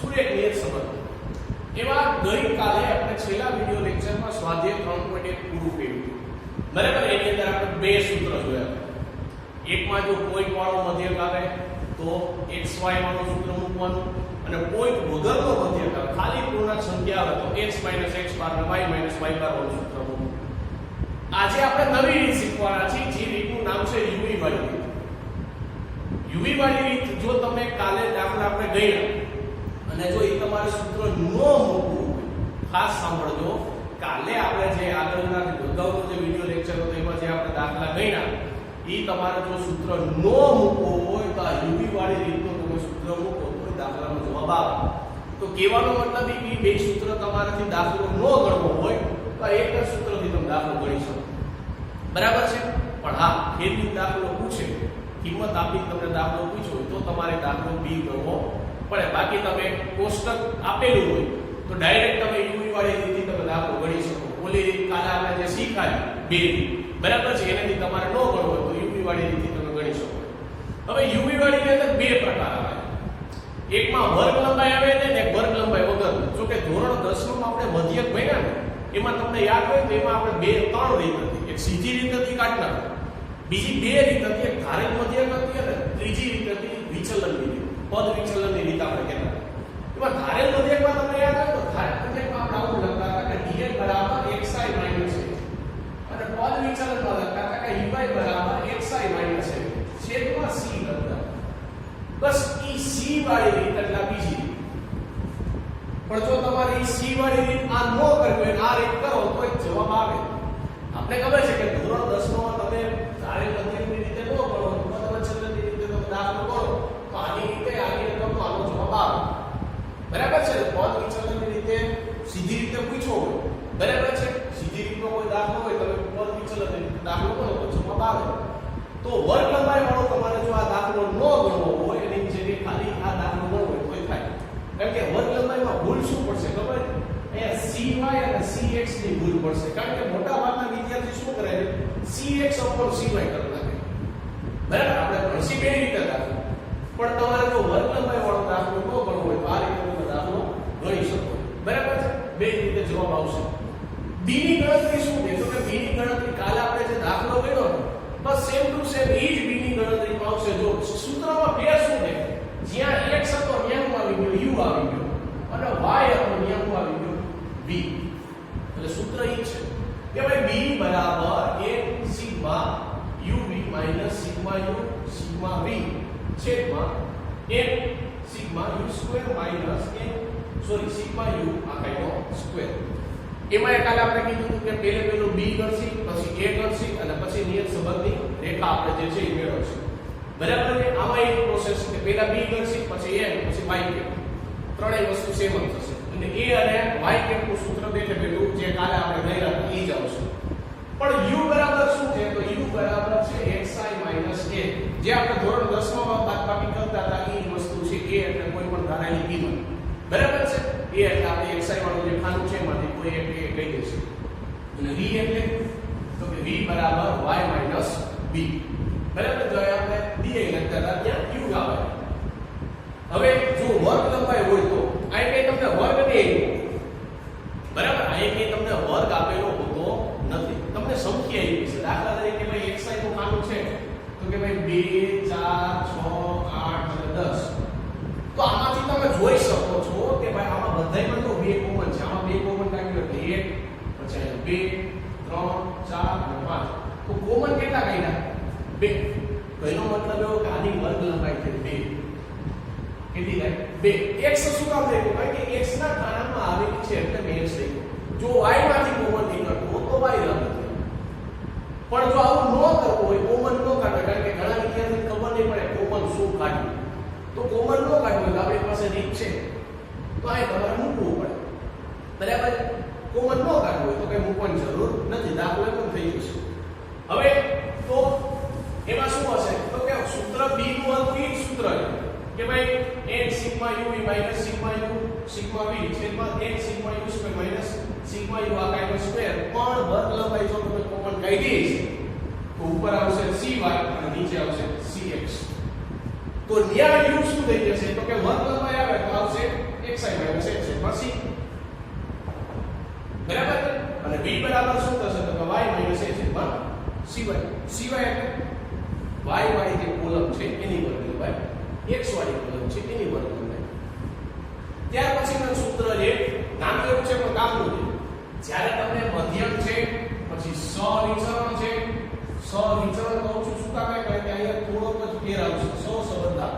શું એક નિયત સંબંધ એવા ગઈકાલે આપણે છેલ્લા વિડિયો લેક્ચરમાં સ્વાધ્યાય 3.1 પૂરું કર્યું બરાબર એની અંદર આપણે બે સૂત્ર જોયા એકમાં જો પોઈન્ટ વાળો મધ્યક આવે તો xy વાળો સૂત્ર મૂકવાનું અને પોઈન્ટ વગરનો મધ્યક આવે ખાલી પૂર્ણાંક સંખ્યા આવે તો x - x બાર અને y - y બાર વાળું સૂત્ર મૂકવાનું આજે આપણે નવી રીત શીખવાના છીએ જે રીતનું નામ છે યુવી વાળી રીત યુવી વાળી રીત જો તમે કાલે દાખલા આપણે ગયા અને જો એ તમારે સૂત્ર ન મૂકવું ખાસ સાંભળજો કાલે આપણે જે આગળના અગાઉનો જે વિડિયો લેક્ચર હતો એમાં જે આપણે દાખલા ગયા એ તમારે જો સૂત્ર ન મૂકવો હોય તો આ યુવી વાળી રીતનો તમે સૂત્ર મૂકો તો દાખલાનો જવાબ આવે તો કહેવાનો મતલબ એ કે બે સૂત્ર તમારાથી દાખલો ન ગણવો હોય તો એક જ સૂત્રથી તમે દાખલો ગણી શકો બરાબર છે પણ હા ખેતી દાખલો પૂછે કિંમત આપી તમને દાખલો પૂછ્યો તો તમારે દાખલો બી ગણવો પડે બાકી તમે કોષ્ટક આપેલું હોય તો ડાયરેક્ટ તમે યુવી વાળી રીતથી તમે દાખલો ગણી શકો ઓલી રીત કાલે આપણે જે શીખાય બે બરાબર છે એનાથી તમારે ન ગણવો હોય તો યુવી વાળી રીતથી તમે ગણી શકો હવે યુવી વાળીની અંદર બે પ્રકાર આવે એકમાં વર્ગ લંબાઈ આવે ને એક વર્ગ લંબાઈ વગર જો કે ધોરણ 10 માં આપણે મધ્યક ભણ્યા ને એમાં તમને યાદ હોય તો એમાં આપણે બે ત્રણ રીત હતી એક સીધી રીત હતી કાઢનાર બીજી બે રીત હતી એક ધારેલ મધ્યક હતી અને ત્રીજી રીત હતી વિચલનની રીત પદ વિચલનની રીત આપણે કહેતા એમાં ધારેલ મધ્યકમાં તમને યાદ હોય તો ધારેલ મધ્યકમાં આપણે આવું લખતા હતા કે dl બરાબર xi માઈનસ a અને પદ વિચલનમાં લખતા હતા કે uy બરાબર xi માઈનસ a છેદમાં c લખતા બસ ઈ c વાળી રીત એટલે બીજી રીત પણ જો તમારે ઈ c વાળી રીત આ ન કરવી હોય આ રીત કરો તો એક જવાબ આવે આપણે ખબર છે કે ધોરણ 10 માં તમે ધારેલ મધ્યકની રીતે ન કરો પદ વિચલનની રીતે તમે દાખલો કરો તો આની રીતે આની રકમ તો આનો જવાબ આવે બરાબર છે પદ વિચલનની રીતે સીધી રીતે પૂછો હોય બરાબર છે સીધી રીતનો કોઈ દાખલો હોય તમે પદ વિચલનની રીતે દાખલો કરો તો જવાબ આવે તો વર્ગ લંબાઈ વાળો તમારે જો આ દાખલો ન ગણવો હોય એની જગ્યાએ ખાલી આ દાખલો ન હોય તો થાય કારણ કે વર્ગ લંબાઈમાં ભૂલ શું પડશે ખબર અહીંયા cy અને cx ની ભૂલ પડશે કારણ કે મોટા ભાગના વિદ્યાર્થી શું કરે છે cx ઉપર cy કરી નાખે બરાબર આપણે ભણસી બે રીતે દાખલો પણ તમારે જો વર્ગ લંબાઈ વાળો દાખલો ન ગણવો હોય તો આ રીતે તમે દાખલો ગણી શકો બરાબર છે બે રીતે જવાબ આવશે b ની ગણતરી શું છે તો કે b ની ગણતરી કાલે આપણે જે દાખલો ગણ્યો ને બસ સેમ ટુ સેમ એ જ b ની ગણતરીમાં આવશે જો સૂત્રમાં ફેર શું છે જ્યાં x હતો ત્યાં આવી ગયો u આવી ગયો અને y હતો ત્યાં આવી ગયો v એટલે સૂત્ર એ છે કે ભાઈ b બરાબર 1 sigma uv minus sigma u sigma v છેદમાં 1 sigma u square minus 1 sigma u આખો સ્ક્વેર એમાં કાલે આપણે કીધું કે પેલું b કરશી પછી a કરશી અને પછી નિયત સંબંધની રેખા આપણે જે છે એ મેળવશું બરાબર છે આમાં એક પ્રોસેસ કે પહેલા b કરશી પછી a પછી y કેપ ત્રણેય વસ્તુ સેમ જ થશે અને a અને y કેપ નું સૂત્ર બેઠે બેઠું જે કાલે આપણે ગણ્યા એ જ આવશે પણ u બરાબર શું છે તો u બરાબર છે xi a જે આપણે ધોરણ 10 માં બાદબાકી કરતા હતા એ વસ્તુ છે a એટલે કોઈ પણ ધારેલી કિંમત બરાબર છે a એટલે આપણે xi વાળું જે ખાનું છે એમાંથી કોઈ એક a લઈ દઈશું અને v એટલે તો કે v બરાબર y b બરાબર જો આપણે d લખતા હતા ત્યાં u આવે હવે જો વર્ગ લંબાઈ હોય તો આ કે તમને વર્ગ નહીં બરાબર આ કે તમને વર્ગ આપેલો હોતો નથી તમને સંખ્યા આપી છે દાખલા તરીકે ભાઈ xi નું ખાનું છે તો કે ભાઈ 2 4 6 8 અને 10 તો આમાંથી તમે જોઈ શકો છો કે ભાઈ આમાં બધાયમાં તો બે કોમન છે આમાં બે કોમન કાઢ્યો એટલે 1 પછી 2 3 4 અને 5 તો કોમન કેટલા કાઢ્યા 2 તો એનો મતલબ એવો કે આની વર્ગ લંબાઈ છે 2 કેટલી થાય 2 x શું કામ લખ્યું કારણ કે x ના ખાનામાં આવેલી છે એટલે મેં x લખ્યું જો y માંથી કોમન નીકળતો તો y લંબાઈ પણ જો આવું ન કરવું હોય કોમન ન કાઢે કારણ કે ઘણા વિદ્યાર્થીને ખબર નહીં પડે કોમન શું કાઢવું તો કોમન ન કાઢવું તો આપણી પાસે રીત છે તો આ તમારે મૂકવું પડે બરાબર કોમન ન કાઢવું હોય તો કઈ મૂકવાની જરૂર નથી દાખલો પણ થઈ જશે હવે તો એમાં શું હશે તો કે સૂત્ર b નું હતું એ સૂત્ર છે કે ભાઈ n sigma u minus sigma u sigma v છેદમાં n sigma u square minus sigma u આખા સ્ક્વેર પણ વર્ગ લંબાઈ જો તમે કોમન કાઢી છે તો ઉપર આવશે cy અને નીચે આવશે cx તો ન્યા u શું થઈ જશે તો કે વર્ગ લંબાઈ આવે તો આવશે xi xi minus x છેદમાં c. બરાબર છે? અને b બરાબર શું થશે તો કે y minus a છેદમાં cy. cy એટલે y વાળી જે કોલમ છે એની વર્ગ લેવાય, x વાળી કોલમ છે એની વર્ગ લેવાય. ત્યાર પછીનું સૂત્ર છે નામ એવું છે પણ કામનું છે. જ્યારે તમને મધ્યક છે પછી સવિચરણ છે, સવિચરણ કહું છું શું કામ કારણ કે અહીંયા થોડોક જ ફેર આવશે, સહસંબંધા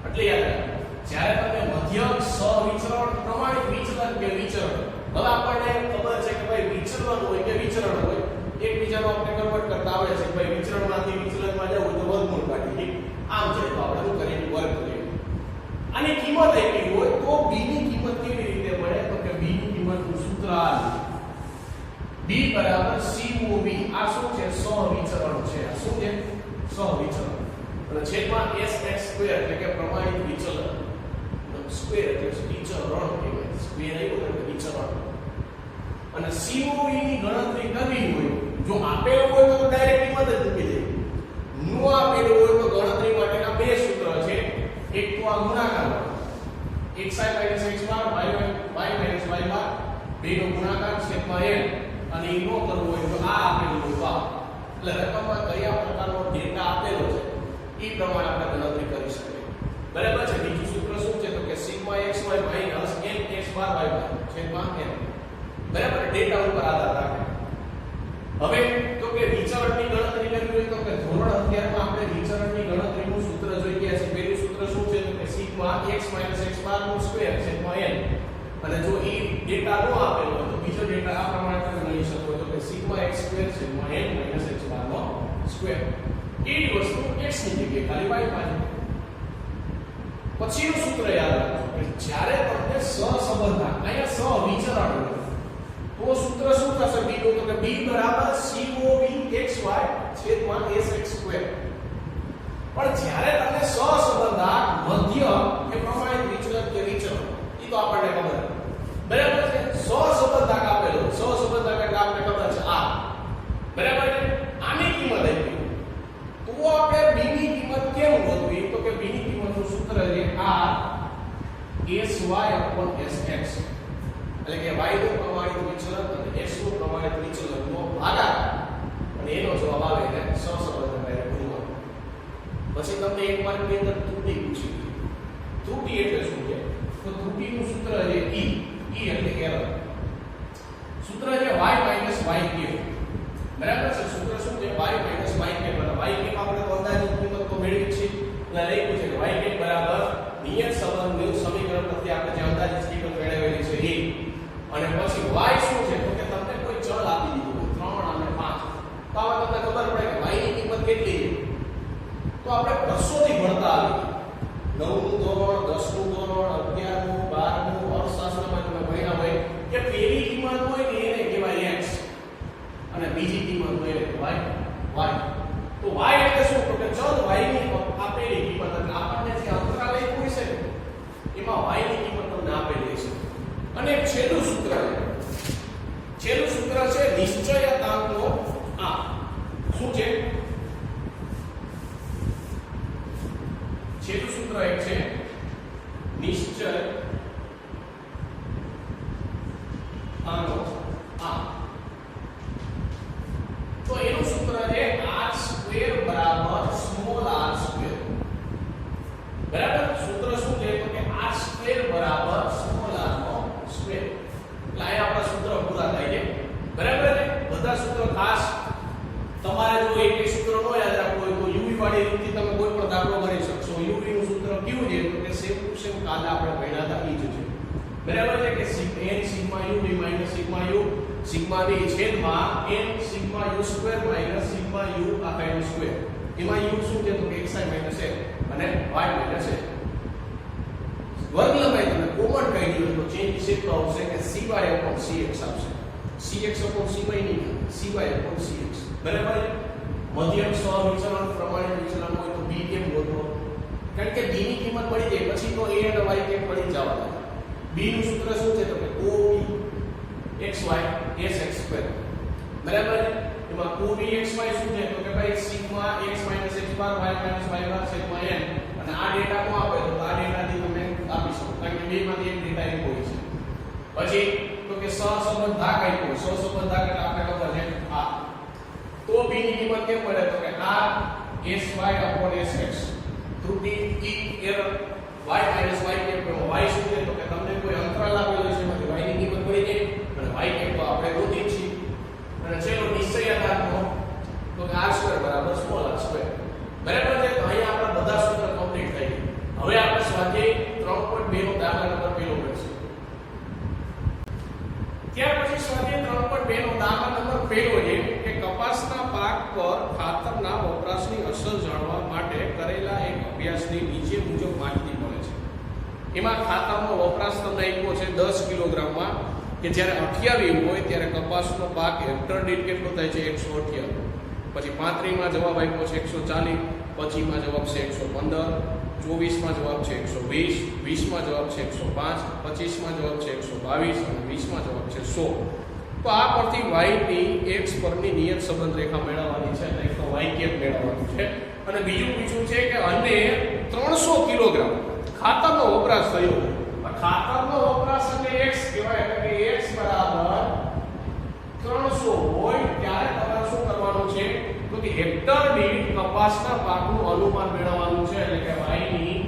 એટલે યાદ રાખો. જ્યારે તમને મધ્યક સવિચરણ પ્રમાણિત વિચલન કે વિચરણ, હવે આપણને ખબર છે કે ભાઈ વિચલન હોય કે વિચરણ હોય એકબીજાનો આપણે કન્વર્ટ કરતા આવડે છે. ભાઈ વિચરણમાંથી વિચલનમાં જવું તો વર્ગમૂળ કાઢીએ, આમ છે તો આપણે શું કરીએ વર્ગ કરીએ. આની કિંમત આપી હોય તો b ની કિંમત કેવી રીતે મળે તો કે b ની કિંમતનું સૂત્ર આ b બરાબર COV. આ શું છે? સહવિચરણ છે. આ શું છે? સહવિચરણ. અને છેદમાં sx સ્ક્વેર એટલે કે પ્રમાણિત વિચલન. સ્ક્વેર એટલે વિચલન કહેવાય. સ્ક્વેર આવ્યો એટલે વિચલન. અને COV ની ગણતરી કરવી હોય જો આપેલું હોય તો ડાયરેક્ટ કિંમત જ મૂકી દે. નો આપેલું હોય તો ગણતરી માટેના બે સૂત્ર છે. એક તો આ ગુણાકાર xi minus x બાર y minus y બાર બેનો ગુણાકાર છેદમાં n. અને એ નો કરવું હોય તો આ આપેલું હોય તો આ. એટલે રકમમાં કયા પ્રકારનો ડેટા આપેલો છે એ પ્રમાણે આપણે ગણતરી કરી શકીએ. બરાબર છે? બીજું સૂત્ર શું છે તો કે sigma xy minus n x બાર y બાર છેદમાં n. બરાબર? ડેટા ઉપર આધાર રાખે. હવે તો કે વિચરણની ગણતરી કરવી હોય તો કે ધોરણ 11 માં આપણે વિચરણની ગણતરીનું સૂત્ર જોઈ ગયા છે. પહેલું સૂત્ર શું છે તો કે સિગ્મા x minus x બાર નો સ્ક્વેર છેદમાં n. અને જો એ ડેટા નો આપેલો હોય તો બીજો ડેટા આ પ્રમાણે તમે લઈ શકો તો કે સિગ્મા x સ્ક્વેર છેદમાં n minus x બાર નો સ્ક્વેર. એ જ વસ્તુ x ની જગ્યાએ ખાલી y પાસે. પછીનું સૂત્ર યાદ રાખો કે જ્યારે તમને સહસંબંધા અહીંયા સહવિચરણ હોય તો સૂત્ર શું થશે b નું તો કે b બરાબર COV xy છેદમાં sx સ્ક્વેર. પણ જ્યારે તમને સહસંબંધા મધ્ય કે પ્રમાણિત વિચલન કે વિચરણ એ તો આપણને ખબર છે. બરાબર છે? સહસંબંધક આપેલો, સહસંબંધક એટલે આપણને ખબર છે આ. બરાબર છે? આની કિંમત આપી તો આપણે b ની કિંમત કેમ ગોતવી તો કે b ની કિંમતનું સૂત્ર છે આ sy/sx. એટલે કે y નું પ્રમાણિત વિચલન અને x નું પ્રમાણિત વિચલનનો ભાગાકાર અને એનો જવાબ આવે એટલે સહસંબંધક એટલે ગુણવા. પછી તમને એક માર્કની અંદર ત્રુટિ પૂછી. ત્રુટિ એટલે શું છે તો ત્રુટિનું સૂત્ર છે e એટલે એરર. સૂત્ર છે y minus yk. બરાબર છે? સૂત્ર શું છે? y minus yk બરાબર yk આપણે તો અંદાજિત કિંમત તો મેળવી છે. એટલે લખ્યું છે કે yk બરાબર નિયત સંબંધનું સમીકરણ પરથી આપણે જે અંદાજિત કિંમત મેળવેલી છે એ. અને પછી y શું છે તો કે તમને કોઈ ચલ આપી દીધું 3 અને 5 તો આમાં તમને ખબર પડે કે y ની કિંમત કેટલી છે. તો આપણે વર્ષોથી ભણતા આવી 9નું ધોરણ 10નું ધોરણ 11નું 12નું અર્થશાસ્ત્રમાં તમે ભણ્યા હોય કે પહેલી કિંમત હોય ને એને કહેવાય x અને બીજી કિંમત હોય એને કહેવાય y. તો y એટલે શું તો કે ચલ y ની આપેલી કિંમત એટલે આપણને જે અંતરાલ આપ્યું હોય છે એમાં y ની કિંમત તમને આપેલી છે. અને છેલ્લું સૂત્ર છે નિશ્ચયતાંકનો આ. શું છે? છેલ્લું સૂત્ર એક છે નિશ્ચયતાંકનો આ. તો એનું સૂત્ર છે r સ્ક્વેર બરાબર સ્મોલ r સ્ક્વેર. બરાબર? સૂત્ર શું છે તો કે r સ્ક્વેર બરાબર સ્મોલ r નો સ્ક્વેર. એટલે અહીંયા આપણા સૂત્ર પૂરા થાય છે. બરાબર છે? બધા સૂત્રો ખાસ તમારે જો એક સૂત્ર નો યાદ રાખવું હોય તો યુવી વાળી રીતથી તમે કોઈ પણ દાખલો કરી શકશો. યુવી નું સૂત્ર કેવું છે તો કે સેમ ટુ સેમ કાલે આપણે ભણ્યા હતા એ જ છે. બરાબર છે કે n sigma u v minus sigma u sigma v છેદમાં n sigma u square minus sigma u આખા નું સ્ક્વેર. એમાં u શું છે તો કે xi માઈનસ a અને y માઈનસ a. વર્ગ લંબાઈ તમે કોમન કહી દો તો ચેન્જ શેપ આવશે કે cy upon cx આવશે. cx upon cy નહીં, cy upon cx. બરાબર છે? મધ્યક સહવિચલન પ્રમાણિત વિચલન હોય તો b કેમ ગોતવો? કારણ કે b ની કિંમત મળી જાય પછી તો a અને y કેમ મળી જવાના. b નું સૂત્ર શું છે તો કે cov xy sx સ્ક્વેર. બરાબર છે? એમાં cov xy શું છે તો કે ભાઈ સિગ્મા x - x બાર y - y બાર છેદમાં n. અને આ ડેટા નો આપે તો આ ડેટાથી તમે આપી શકો કારણ કે બેમાંથી એક ડેટા એક હોય છે. પછી તો કે સહસંબંધાક આપ્યો સહસંબંધાક એટલે આપણે ખબર છે આ તો b ની કિંમત કેમ મળે તો કે r sy/sx ત્રુટિ એરર y - y કેમ તો y શું છે તો કે તમને કોઈ અંતરાલ આપેલો છે એમાંથી y ની કિંમત મળી જાય અને y કેમ તો આપણે ગોતી છીએ અને ચલો નિશ્ચયાત્મકનો તો કે r² = r². બરાબર છે. તો અહીંયા આપણા બધા સૂત્ર કમ્પ્લીટ થઈ ગયા. હવે આપણે સ્વાધ્યાય 3.2 નો દાખલા નંબર પહેલો કરશું. ત્યાર પછી સ્વાધ્યાય 3.2 નો દાખલા નંબર પહેલો છે કે કપાસના પાક પર ખાતરના વપરાશની અસર જાણવા માટે કરેલા એક અભ્યાસની નીચે મુજબ માહિતી મળે છે. એમાં ખાતરનો વપરાશ તમને આપ્યો છે 10 કિલોગ્રામમાં કે જ્યારે 28 હોય ત્યારે કપાસનો પાક હેક્ટર દીઠ કેટલો થાય છે 128. પછી 35 માં જવાબ આપ્યો છે 140, 25 માં જવાબ છે 115, 24 માં જવાબ છે 120, 20 માં જવાબ છે 105, 25 માં જવાબ છે 122 અને 20 માં જવાબ છે 100. તો આ પરથી y ની x પરની નિયત સંબંધ રેખા મેળવવાની છે એટલે તો y કેપ મેળવવાનું છે. અને બીજું પૂછ્યું છે કે અને 300 કિલોગ્રામ ખાતરનો વપરાશ થયો. ખાતરનો વપરાશ એટલે x કહેવાય એટલે કે x બરાબર 300 હોય ત્યારે તમારે શું કરવાનું છે તો કે હેક્ટર દીઠ કપાસના પાકનું અનુમાન મેળવવાનું છે એટલે કે y ની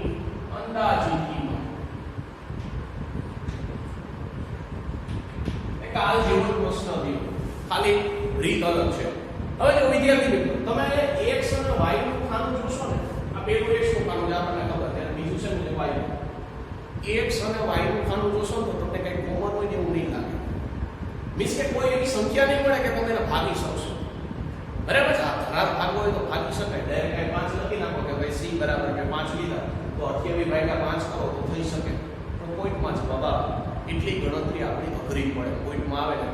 અંદાજિત કિંમત. એક આ જેવો પ્રશ્ન થયો ખાલી રીત અલગ છે. હવે જો વિદ્યાર્થી મિત્રો તમે x અને y નું ખાનું જોશો ને આ પેલું x નું ખાનું છે આપણને ખબર છે બીજું છે ને y x અને y નું ખાનું જોશો તો તમને કઈ કોમન હોય ને એવું નહીં લાગે. મીન્સ કે કોઈ એવી સંખ્યા નહીં મળે કે તમે એને ભાગી શકશો. બરાબર છે. આ ખરાબ ભાગ હોય તો ભાગી શકાય. ડાયરેક્ટ 5 લખી નાખો કે ભાઈ c બરાબર કે 5 લીધા તો 28/5 કરો તો થઈ શકે. પણ પોઈન્ટમાં જવાબ આવે એટલી ગણતરી આપણી અઘરી પડે પોઈન્ટમાં આવે ને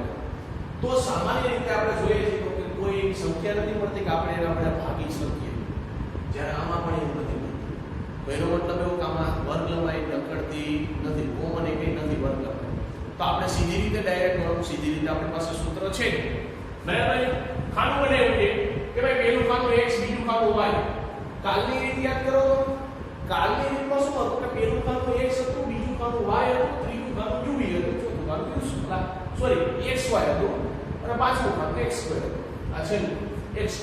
તો સામાન્ય રીતે આપણે જોઈએ છીએ કે કોઈ એવી સંખ્યા નથી મળતી કે આપણે એને ભાગી શકીએ. જ્યારે આમાં પણ એવું નથી મળતું. તો એનો મતલબ એવો કે આમાં વર્ગ લંબાઈ નકળતી નથી. કોમન એક નથી વર્ગ લંબાઈ. તો આપણે સીધી રીતે ડાયરેક્ટ ગણવું સીધી રીતે આપણી પાસે સૂત્ર છે. બરાબર. ખાનું બને એવું છે કે ભાઈ પહેલું ખાનું x બીજું ખાનું y. કાલની રીત યાદ કરો. કાલની રીતમાં શું હતું કે પહેલું ખાનું x હતું બીજું ખાનું y હતું ત્રીજું ખાનું u હતું ચોથું ખાનું સોરી xy હતું અને પાંચમું ખાનું x² આ છે x².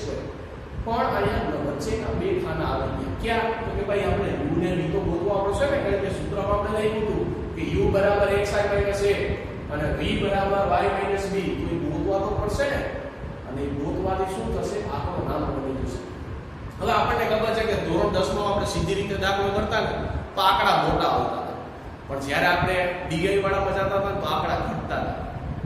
પણ અહીંયા વચ્ચેના બે ખાના આવી ગયા. ક્યાં તો કે ભાઈ આપણે u ને v તો ગોતવા પડશે ને કારણ કે સૂત્રમાં આપણે લઈ લીધું કે u બરાબર xi minus a અને v બરાબર y minus b. તો એ ગોતવા તો પડશે ને અને એ ગોતવાથી શું થશે આપણો નામ બની જશે. હવે આપણને ખબર છે કે ધોરણ 10 માં આપણે સીધી રીતે દાખલો કરતા ને તો આંકડા મોટા આવતા હતા. પણ જ્યારે આપણે ડીઆઈ વાળામાં જતા હતા તો આંકડા ઘટતા હતા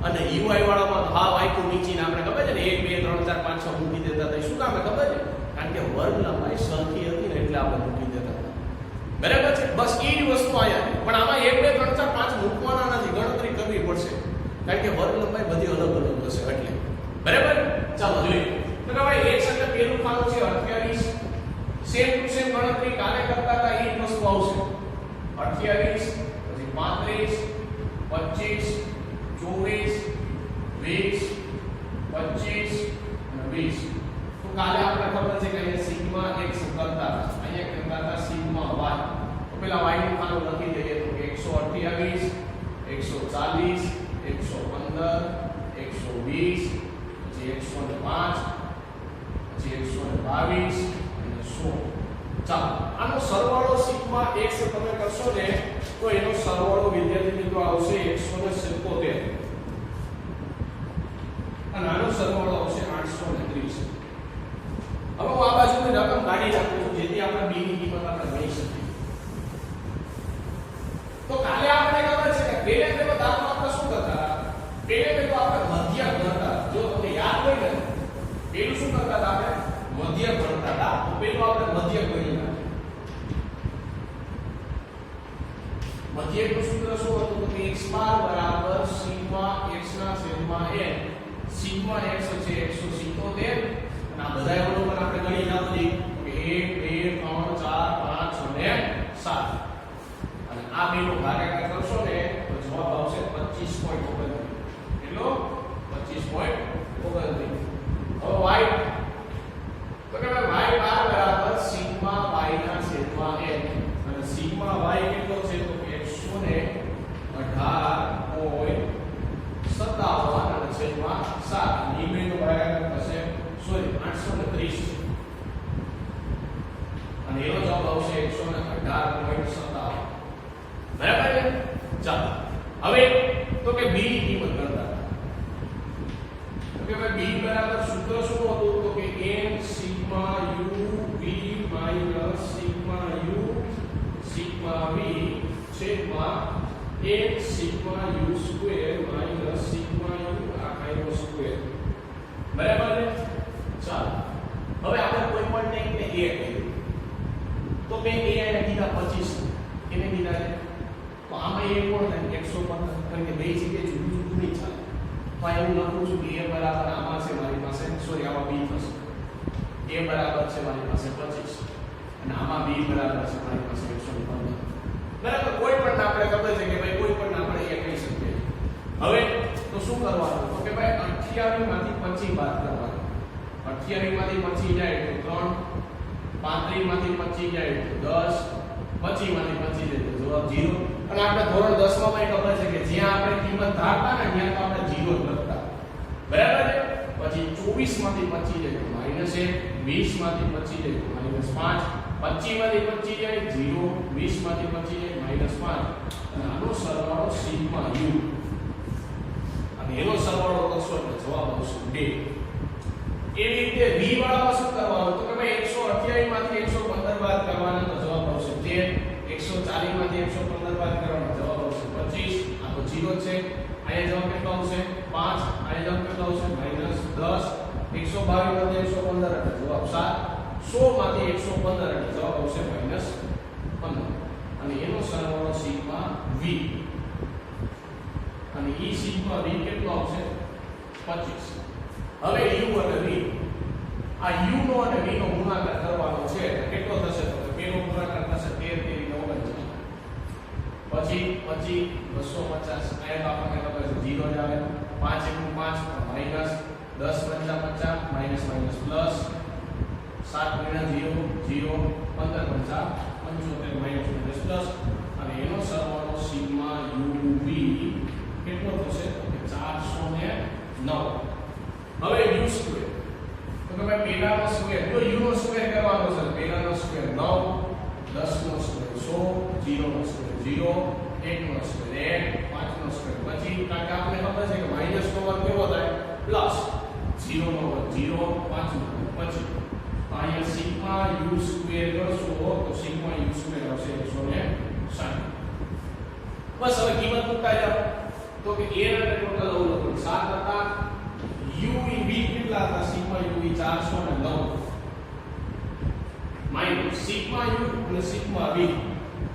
અને યુઆઈ વાળામાં હા વાયકું નીચીને આપણે ખબર છે ને 1 2 3 4 5 6 મૂકી દેતા હતા. શું કામ ખબર છે કારણ કે વર્ગ લંબાઈ સરખી હતી ને એટલે આપણે મૂકી દેતા હતા. બરાબર છે. બસ એ જ વસ્તુ આયા પણ આમાં 1 2 3 4 5 મૂકવાના નથી ગણતરી કરવી પડશે કારણ કે વર્ગ લંબાઈ બધી અલગ અલગ હશે એટલે. બરાબર. ચાલો જોઈએ તો કે ભાઈ x એટલે પેલું ખાનું છે 28. સેમ ટુ સેમ ગણતરી કાલે કરતા હતા એ જ વસ્તુ આવશે. 28 પછી 35 25 24 20 25 અને 20. તો કાલે આપણે ખબર છે કે અહીંયા સિગ્મા x કરતા હતા અહીંયા કરતા હતા સિગ્મા y. તો પેલા y નું ખાનું લખી દઈએ તો 128 140 115 120 પછી 105 પછી 122 અને 100. ચાલો આનો સરવાળો સિગ્મા x તમે કરશો ને તો એનો સરવાળો વિદ્યાર્થી મિત્રો આવશે 177 અને આનો સરવાળો આવશે 830. હવે હું આ બાજુની રકમ કાઢી નાખું છું જેથી આપણે b ની કિંમત આપણે ગણી શકીએ. તો કાલે આપણે ખબર છે કે પેલે પેલો દાખલો આપણે શું કરતા પેલે પેલો આપણે મધ્ય ગણતા. જો તમને યાદ હોય ને પેલું શું કરતા હતા આપણે મધ્ય ગણતા હતા. તો પેલું આપણે મધ્ય ગણી નાખીએ. મધ્યકનું સૂત્ર શું હતું તો કે x બાર બરાબર સિગ્મા x ના છેદમાં n. સિગ્મા x છે 177 અને આ બધા અવલોકન આપણે ગણી નાખી કે 1 2 3 4 5 અને 7 અને આ બેનો ભાગાકાર કરશો ને તો જવાબ આવશે 25.29. કેટલો 25.29. હવે y તો કે ભાઈ y બાર બરાબર સિગ્મા y ના છેદમાં n અને સિગ્મા y કેટલો છે તો કે 530 અને એનો જવાબ આવશે 118.57. બરાબર છે? ચાલો હવે તો કે b ની કિંમત ગણતા તો કે ભાઈ b બરાબર સૂત્ર શું હતું તો કે n sigma u v minus sigma u sigma v છેદમાં n sigma u square minus sigma u આખાનો સ્ક્વેર. બરાબર છે? ચાલો હવે આપણે કોઈ પણ ને a કહ્યું તો મેં a અહીંયા કીધા 25 એને કીધા છે તો આમાં એ કોણ થાય 115 કારણ કે બે જગ્યાએ જુદું જુદું નહીં ચાલે. તો આ એવું લખું છું કે a બરાબર આમાં છે મારી પાસે સોરી આમાં b થશે a બરાબર છે મારી પાસે 25 અને આમાં b બરાબર છે મારી પાસે 115. બરાબર કોઈ પણ આપણે ખબર છે કે ભાઈ કોઈ પણ આપણે એ કહી શકીએ. હવે તો શું કરવાનું તો કે ભાઈ 28 માંથી 25 બાદ કરવાનું. 28 માંથી 25 જાય તો 3 35 માંથી 25 જાય તો 10 25 માંથી 25 જાય તો જવાબ 0. અને આપણે ધોરણ 10 માં પણ ખબર છે કે જ્યાં આપણે કિંમત ધારતા ને ત્યાં તો આપણે 0 જ લખતા. બરાબર છે? પછી 24 માંથી 25 જાય તો -1 20 માંથી 25 જાય તો -5 25 માંથી 25 જાય 0 20 માંથી 25 જાય -5 અને આનો સરવાળો સિગ્મા u અને એનો સરવાળો કરશો એટલે જવાબ આવશે 2. એવી રીતે v વાળામાં શું કરવાનું તો કે ભાઈ 128 માંથી 115 બાદ કરવાના તો જવાબ આવશે 13 140 માંથી 115 બાદ કરવાના જવાબ આવશે 25 આ તો 0 છે. અહીંયા જવાબ કેટલો આવશે 5 અહીંયા જવાબ કેટલો આવશે -10 122 માંથી 115 એટલે જવાબ 7 100 માંથી 115 એટલે જવાબ આવશે -15 અને એનો સરવાળો સિગ્મા v અને ઈ સિગ્મા v કેટલો આવશે 25. હવે u અને v આ u નો અને v નો ગુણાકાર કરવાનો છે કેટલો થશે તો બેનો ગુણાકાર થશે 13 તેરી 39 પછી 25 250 આયા આપણને ખબર છે 0 જ આવે 5 * 5 minus 10 * 50 minus minus plus 7 * 0 0 15 * 75 minus minus plus અને એનો સરવાળો સિગ્મા uv કેટલો થશે તો 409. હવે u સ્ક્વેર તો કે ભાઈ પહેલાનો સ્ક્વેર તો u નો સ્ક્વેર કરવાનો છે. પહેલાનો સ્ક્વેર 9 10 નો સ્ક્વેર 100 0 નો સ્ક્વેર 0 1 નો સ્ક્વેર 1 5 નો સ્ક્વેર પછી કારણ કે આપણે ખબર છે કે માઈનસ નો વર્ગ કેવો થાય પ્લસ 0 નો વર્ગ 0 5 નો વર્ગ પછી અહીંયા સિગ્મા u સ્ક્વેર કરશો તો સિગ્મા u સ્ક્વેર આવશે 160. બસ હવે કિંમત મૂકતા જાઓ તો કે a અને ટોટલ અવલોકન 7 હતા u v કેટલા હતા sigma u 409 minus sigma u અને સિગ્મા v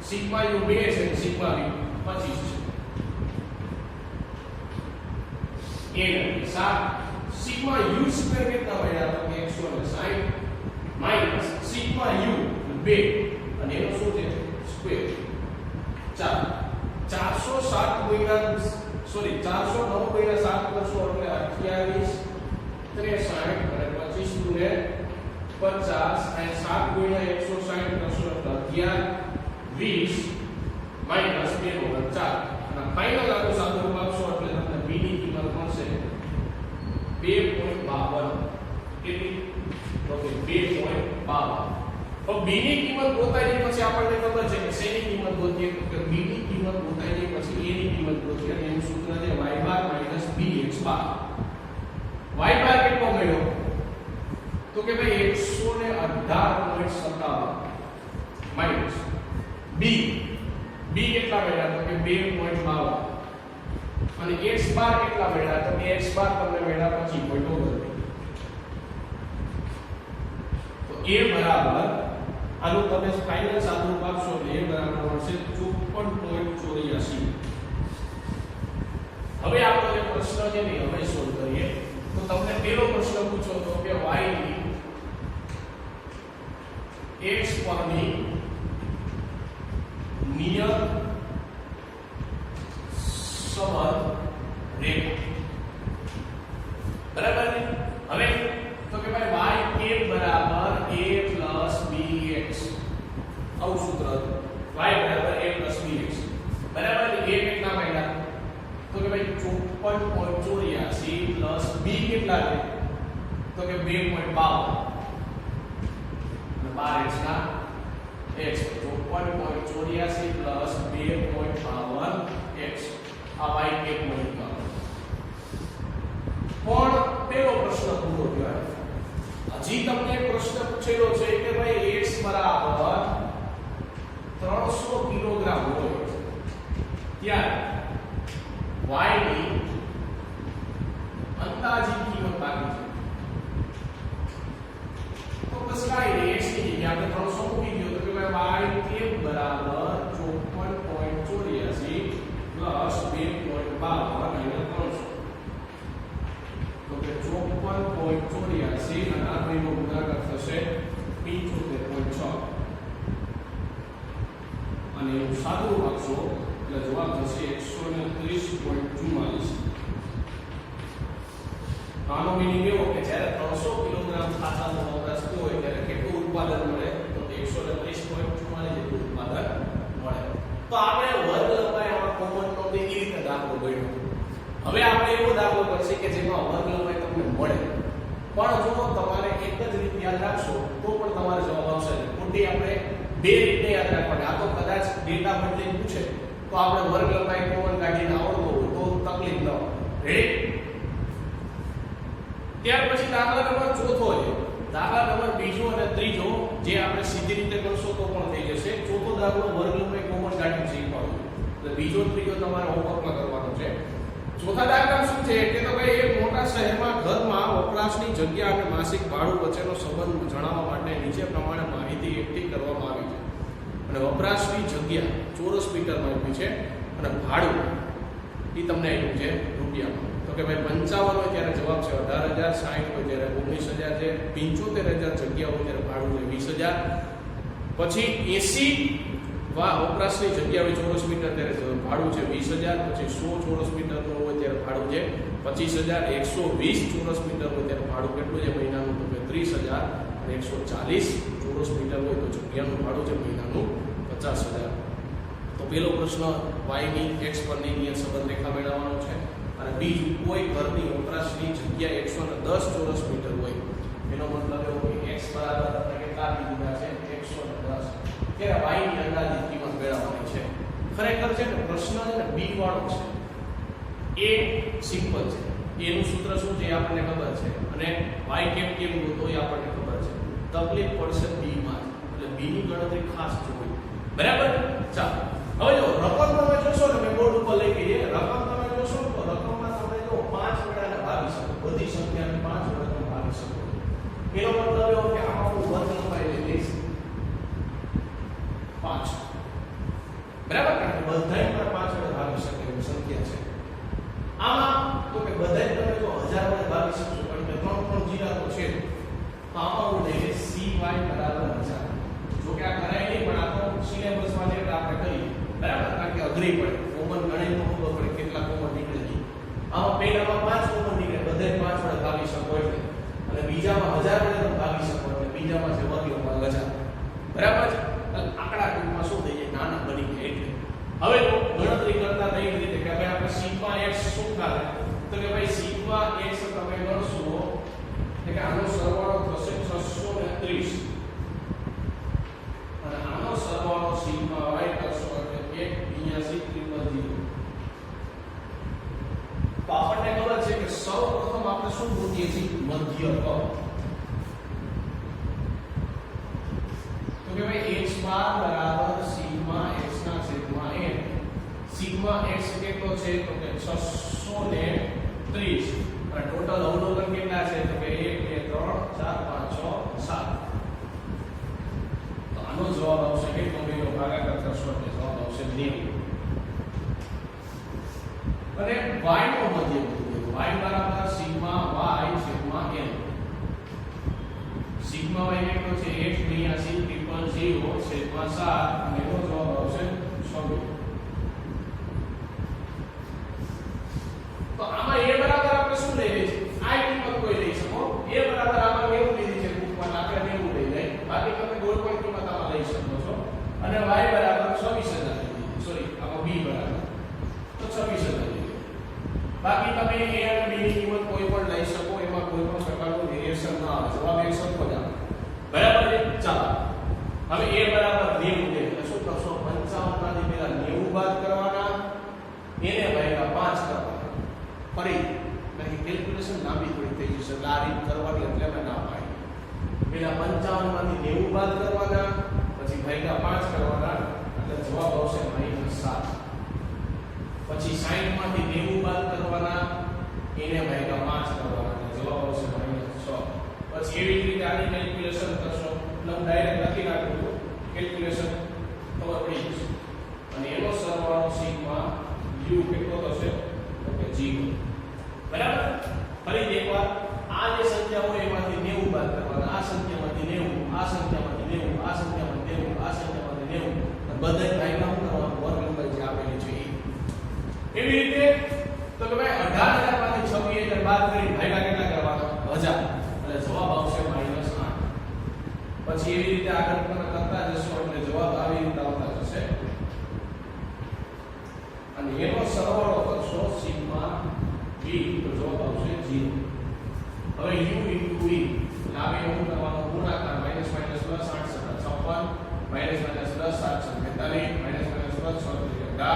સિગ્મા u 2 છે અને સિગ્મા v 25 છે. a 7 સિગ્મા u સ્ક્વેર કેટલા મળ્યા તો 160 માઈનસ સિગ્મા u 2 અને એનો શું છે સ્ક્વેર. ચાલો 407 ગુણ્યા સોરી 409 ગુણ્યા 7 કરશો એટલે 28 63 અને 25 ગુણ્યા 50 અને 7 ગુણ્યા 160 કરશો એટલે 11 20 માઈનસ 2 નો વર્ગ 4 અને ફાઇનલ આનો સાદો રૂપ આપશો એટલે તમને b ની કિંમત મળશે 2.52. કેટલી તો કે 2.52. તો b ની કિંમત ગોતાઈ પછી આપણને ખબર છે કે શેની કિંમત ગોતીએ તો કે b ની કિંમત ગોતાઈ પછી a ની કિંમત ગોતીએ અને એનું સૂત્ર છે y બાર માઈનસ bx બાર. y બાર કેટલો મળ્યો તો કે ભાઈ 118.57 માઈનસ b કેટલા મળ્યા તો કે 2.52 અને x બાર કેટલા મળ્યા તો કે x બાર તમને મળ્યા 25.29. તો a બરાબર આનું તમે ફાઇનલ સાદું રૂપ આપશો એટલે a બરાબર મળશે 54.84. હવે આપણો જે પ્રશ્ન છે ને હવે સોલ્વ કરીએ તો તમને પહેલો પ્રશ્ન પૂછો તો કે y ની x પરની નિયત સંબંધ રેખા બરાબર ને. હવે તો કે ભાઈ y a બરાબર a plus bx આવું સૂત્ર હતું y બરાબર a plus bx બરાબર ને. a કેટલા મળ્યા તો કે ભાઈ 54.84 plus b કેટલા છે તો કે 2.52 12x ના x 54.84 પ્લસ 2.52x આ y કેપ મળી ગયો. પણ પેલો પ્રશ્ન પૂરો થયો. હજી તમને એક પ્રશ્ન પૂછેલો છે કે ભાઈ x બરાબર 300 કિલોગ્રામ હોય ત્યારે y ની અંદાજિત કિંમત બાકી છે. તો બસ કાઈ નહીં, x ની જગ્યાએ આપણે 300 મૂકી દો તો કે ભાઈ y કેપ બરાબર 54.84 પ્લસ 2.52 અને 300 તો કે 54.84 અને આ બેનો ગુણાકાર થશે 75.6 અને એવું સાદું રાખશો એટલે જવાબ થશે 130.44. આનો મીનિંગ એવો કે જ્યારે 300 કિલોગ્રામ ખાતાનો વપરાશ થયો હોય ત્યારે કેટલું ઉત્પાદન મળે તો 130.44 જેટલું ઉત્પાદન મળે. તો આપણે વર્ગ લંબાઈ આમાં કોમન નો એ રીતે દાખલો ગણ્યો. હવે આપણે એવો દાખલો કરશે કે જેમાં વર્ગ લંબાઈ તમને મળે પણ જો તમારે એક જ રીત યાદ રાખશો તો પણ તમારે જવાબ આવશે. ખોટી આપણે બે રીતે યાદ રાખવાની. આ તો કદાચ ડેટા બદલીને પૂછે તો આપણે વર્ગ લંબાઈ કોમન કાઢીને આવડતો હોય તો તકલીફ ન હોય. રેડી? ત્યાર પછી દાખલા નંબર ચોથો છે. દાખલા નંબર બીજો અને ત્રીજો જે આપણે સીધી રીતે કરશો તો પણ થઈ જશે. ચોથો દાખલો વર્ગ લંબાઈ કોમન કાઢીને શીખવાનો. એટલે બીજો ત્રીજો તમારે હોમવર્કમાં કરવાનો છે. ચોથા દાખલા શું છે કે તો ભાઈ એક મોટા શહેરમાં ઘરમાં વપરાશની જગ્યા અને માસિક ભાડું વચ્ચેનો સંબંધ જણાવવા માટે નીચે પ્રમાણે માહિતી એકઠી કરવામાં આવી છે. અને વપરાશની જગ્યા ચોરસ મીટરમાં આપી છે અને ભાડું એ તમને આપ્યું છે રૂપિયામાં. તો કે ભાઈ 55 હોય ત્યારે જવાબ છે 18,000, 60 હોય ત્યારે 19,000 છે, 75,000 જગ્યા હોય ત્યારે ભાડું છે 20,000. પછી 80 વપરાશની જગ્યા હોય ચોરસ મીટર ત્યારે ભાડું છે 20,000. પછી 100 ચોરસ મીટરનું હોય ત્યારે ભાડું છે 25,000. 120 ચોરસ મીટર હોય ત્યારે ભાડું કેટલું છે મહિનાનું તો કે 30,000. અને 140 ચોરસ મીટર હોય તો જગ્યાનું ભાડું છે મહિનાનું 50,000. તો પેલો પ્રશ્ન y ની x પરની નિયત સંબંધ રેખા મેળવવાનો છે. અને બીજું કોઈ ઘરની વપરાશની જગ્યા 110 ચોરસ મીટર હોય એનો મતલબ એવો કે x બરાબર આપણે કેટલા કીધા છે 110 ત્યારે y ની અંદાજિત કિંમત મેળવવાની છે. ખરેખર છે ને પ્રશ્ન છે ને b વાળો છે એ સિમ્પલ છે. એનું સૂત્ર શું છે આપણને ખબર છે અને y કેમ ગોતો એ આપણને ખબર છે. તકલીફ પડશે b માં એટલે b ની ગણતરી ખાસ જોવી. બરાબર? ચાલો હવે જો રકમ તમે જોશો ને મેં બોર્ડ ઉપર લઈ ગઈ રકમ તમે જોશો તો રકમમાં તમે જો 5 વડાને ભાગી શકો. બધી સંખ્યાને 5 વડે તમે ભાગી શકો. એનો મતલબ એવો કે આમાં હું વર્ગ લંબાઈ લઈ લઈશ 5. બરાબર? કારણ કે બધાય પર 5 વડે ભાગી શકે એવી સંખ્યા છે. આમાં તો કે બધાય તમે જો 1000 વડે ભાગી શકશો કારણ કે 3 જીરા તો છે. તો આમાં હું લઈ લઈશ cy બરાબર 1000. જો કે આ કરાય નહીં પણ આ તો સિલેબસમાં છે એટલે આપણે કરીએ. બરાબર? કારણ કે અઘરી પડે કોમન ગણિત નો ખબર પડે કેટલા કોમન નીકળે છે. આમાં પહેલામાં 5 કોમન નીકળે બધાય 5 વડે ભાગી શકો એટલે અને બીજામાં 1000 વડે તમે ભાગી શકો એટલે બીજામાં છે વર્ગ લંબાઈ 1000. બરાબર છે? આંકડા ટૂંકમાં શું થઈ જાય નાના બની જાય એટલે હવે તો ગણતરી કરતા કઈ રીતે કે ભાઈ આપણે સિગ્મા x શું થાય તો કે ભાઈ સિગ્મા x તમે ગણશો કે આનો સરવાળો થશે 630 અને આનો સરવાળો સિગ્મા y કરશો એટલે 182,000. તો આપણને ખબર છે કે સૌપ્રથમ આપણે શું ગોતીએ છીએ મધ્યક. તો કે ભાઈ x બાર બરાબર સિગ્મા x ના છેદમાં n. સિગ્મા x કેટલો છે તો કે 630 અને ટોટલ અવલોકન કેટલા છે તો કે 1 2 3 4 5 6 7. તો આનો જવાબ આવશે કેટલો બેનો ભાગાકાર કરશો એટલે જવાબ આવશે 90. અને y નો મધ્યક y બરાબર સિગ્મા y છેદમાં n. સિગ્મા y કેટલો છે 182,000 છેદમાં 7 અને એનો જવાબ આવશે 26. તો આમાં a બરાબર આપણે શું લઈ લઈએ આ કિંમત કોઈ લઈ શકો. a બરાબર આપણે કેવું લીધી છે બુકમાં આપણે 90 લઈ લઈએ. બાકી તમે કોઈ પણ કિંમત આમાં લઈ શકો છો. અને y બરાબર 26,000 લીધી. સોરી આમાં b બરાબર તો 26,000 લીધી. બાકી તમે a અને b ની કિંમત કોઈ પણ લઈ શકો. એમાં કોઈ પણ પ્રકારનું વેરિએશન ના આવે. જવાબ એક સરખો જ આવે. બરાબર છે? ચાલો હવે a બરાબર 90 છે એટલે શું કરશો 55 માંથી પેલા 90 બાદ કરવાના એને ભાગ્યા 5 કરવાના ફરી એટલે કેલ્ક્યુલેશન લાંબી થોડી થઈ જશે એટલે આ રીત કરવાની એટલે અમે ના પાડી પેલા 55 માંથી 90 બાદ કરવાના પછી ભાગ્યા 5 કરવાના એટલે જવાબ આવશે -7 પછી 60 માંથી 90 બાદ કરવાના એને ભાગ્યા 5 કરવાના એટલે જવાબ આવશે -6 પછી એવી રીતે આની કેલ્ક્યુલેશન કરશો એટલે હું ડાયરેક્ટ લખી નાખું છું કેલ્ક્યુલેશન ખબર પડી જશે અને એનો સરવાળો સિગ્મા u કેટલો થશે તો કે 0 બરાબર ફરી એકવાર આ જે સંખ્યા હોય એમાંથી 90 બાદ કરવાના આ સંખ્યામાંથી 90 આ સંખ્યામાંથી 90 આ સંખ્યામાંથી 90 આ સંખ્યામાંથી 90 બધા ભાગમાં હું કરવાનું વર્ગ લંબાઈ જે આપેલી છે એવી રીતે તો કે ભાઈ 18000 માંથી 26000 બાદ કરી ભાગ્યા કેટલા કરવાના 1000 એટલે જવાબ આવશે -8 પછી એવી રીતે આગળ કરતા જશો એટલે જવાબ આવી રીતે આવતા જશે અને એનો સરવાળો કરશો સિગ્મા v તો જવાબ આવશે 0 હવે u * v લાવે એવું કરવાનો ગુણાકાર minus minus plus 8 56 minus minus plus 7 45 minus minus plus 18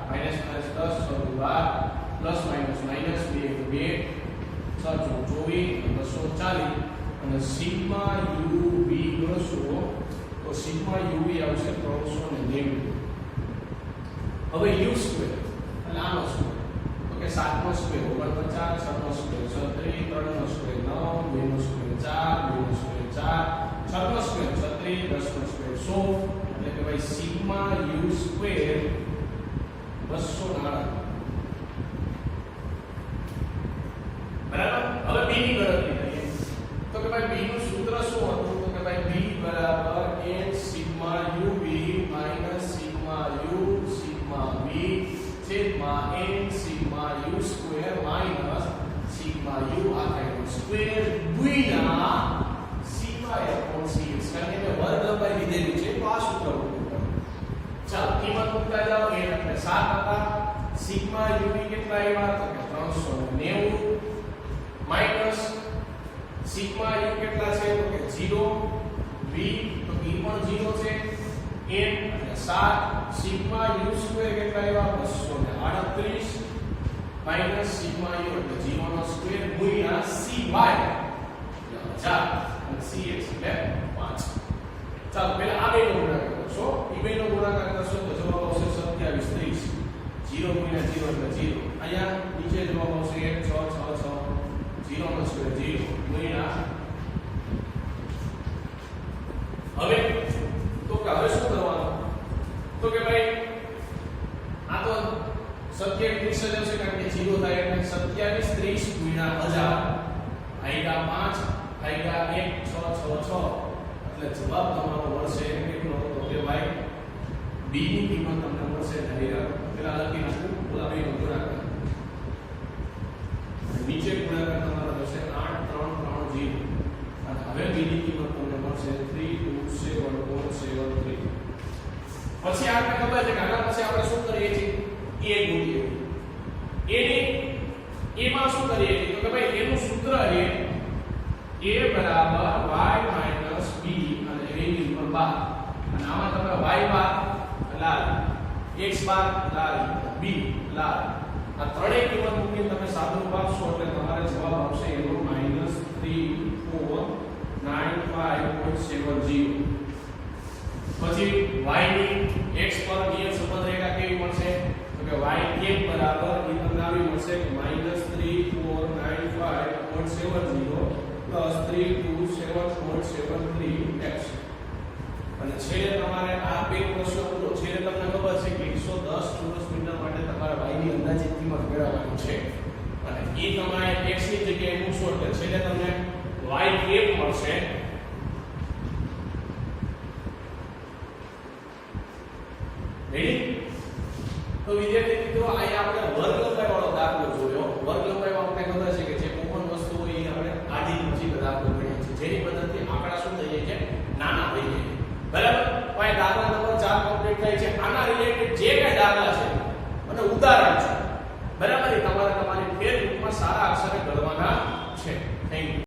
minus minus plus 12 plus minus minus 2 2 6 24 240 અને સિગ્મા uv ગણશો તો સિગ્મા uv આવશે 390 હવે u સ્ક્વેર એટલે આનો સ્ક્વેર તો કે 7 નો સ્ક્વેર 49 6 નો સ્ક્વેર 36 3 નો સ્ક્વેર 9 2 નો સ્ક્વેર 4 2 નો સ્ક્વેર 4 6 નો સ્ક્વેર 36 10 નો સ્ક્વેર 100 એટલે કે ભાઈ સિગ્મા u સ્ક્વેર 209 બરાબર હવે b ની ગણતરી કરીએ તો કે ભાઈ b નું સૂત્ર શું હતું તો કે ભાઈ b બરાબર n sigma uv minus sigma u sigma v છેદમાં n sigma u square minus sigma u આખા સ્ક્વેર ગુણ્યા સિગ્મા upon cs કારણ કે વર્ગ લંબાઈ લીધેલી છે તો આ સૂત્ર ઉપયોગ કરો ચાલો કિંમત મૂકતા જાઓ n એટલે 7 હતા સિગ્મા uv કેટલા આવ્યા તો કે 390 માઈનસ સિગ્મા u કેટલા છે તો કે 0 v તો e પણ 0 છે n એટલે 7 સિગ્મા u સ્ક્વેર કેટલા આવ્યા 238 માઈનસ સિગ્મા u એટલે 0 નો સ્ક્વેર ગુણ્યા cy એટલે 1000 અને cx એટલે 5 ચાલો પહેલા આ બેનો ગુણાકાર કરશો એ બેનો ગુણાકાર કરશો તો જવાબ આવશે 27 30 0 ગુણ્યા 0 એટલે 0 અહીંયા નીચે જવાબ આવશે 1 6 6 6 0 નો સ્ક્વેર 0 ગુણ્યા હવે તો કે હવે શું કરવાનું તો કે ભાઈ આ તો 27 30 જ હશે કારણ કે 0 થાય એટલે 27 30 ગુણ્યા 1000 ભાગ્યા 5 ભાગ્યા 1 6 6 6 એટલે જવાબ તમારો મળશે કેટલો તો કે ભાઈ b ની કિંમત તમને મળશે ડાયરેક્ટ પેલા લખી નાખું ઓલા બેનો ગુણાકાર નીચે ગુણાકાર તમારો થશે 8 3 3 0 અને હવે b ની કિંમત તમને મળશે 327.73 પછી આપણે ખબર છે કે આના પછી આપણે શું કરીએ છીએ a ગોતીએ a ની a માં શું કરીએ છીએ તો કે ભાઈ એનું સૂત્ર છે a બરાબર y b અને a ની ઉપર બાર અને આમાં તમે y બાર લાલ x બાર લાલ b લાલ આ ત્રણેય કિંમત મૂકીને તમે સાદું આપશો એટલે તમારે જવાબ આવશે એનો -3495.70 પછી y ની x પર નિયમ સંબંધ રેખા કેવી મળશે તો કે y કેપ બરાબર એ તમને આવી મળશે -3495.70 327.73x અને છેલ્લે તમારે આ બે પ્રશ્નો પૂરો છેલ્લે તમને ખબર છે કે 110 ચોરસ મીટર માટે તમારે y ની અંદાજિત કિંમત મેળવવાની છે અને એ તમારે x ની જગ્યાએ મૂકશો એટલે છેલ્લે તમને y કેપ મળશે રેડી તો વિદ્યાર્થી મિત્રો અહીં આપણે વર્ગ લંબાઈ વાળો દાખલો જોયો વર્ગ લંબાઈમાં આપણે ખબર છે કે જે કોમન વસ્તુ હોય એ આપણે આડી પછી દાખલો ગણીએ છીએ જેની મદદથી આંકડા શું થઈ જાય છે નાના થઈ જાય છે બરાબર ભાઈ દાખલા નંબર 4 કમ્પ્લીટ થાય છે આના રિલેટેડ જે કઈ દાખલા છે અને ઉદાહરણ છે બરાબર એ તમારે તમારી ફેર ગ્રુપમાં સારા અક્ષરે ગણવાના છે થેન્ક યુ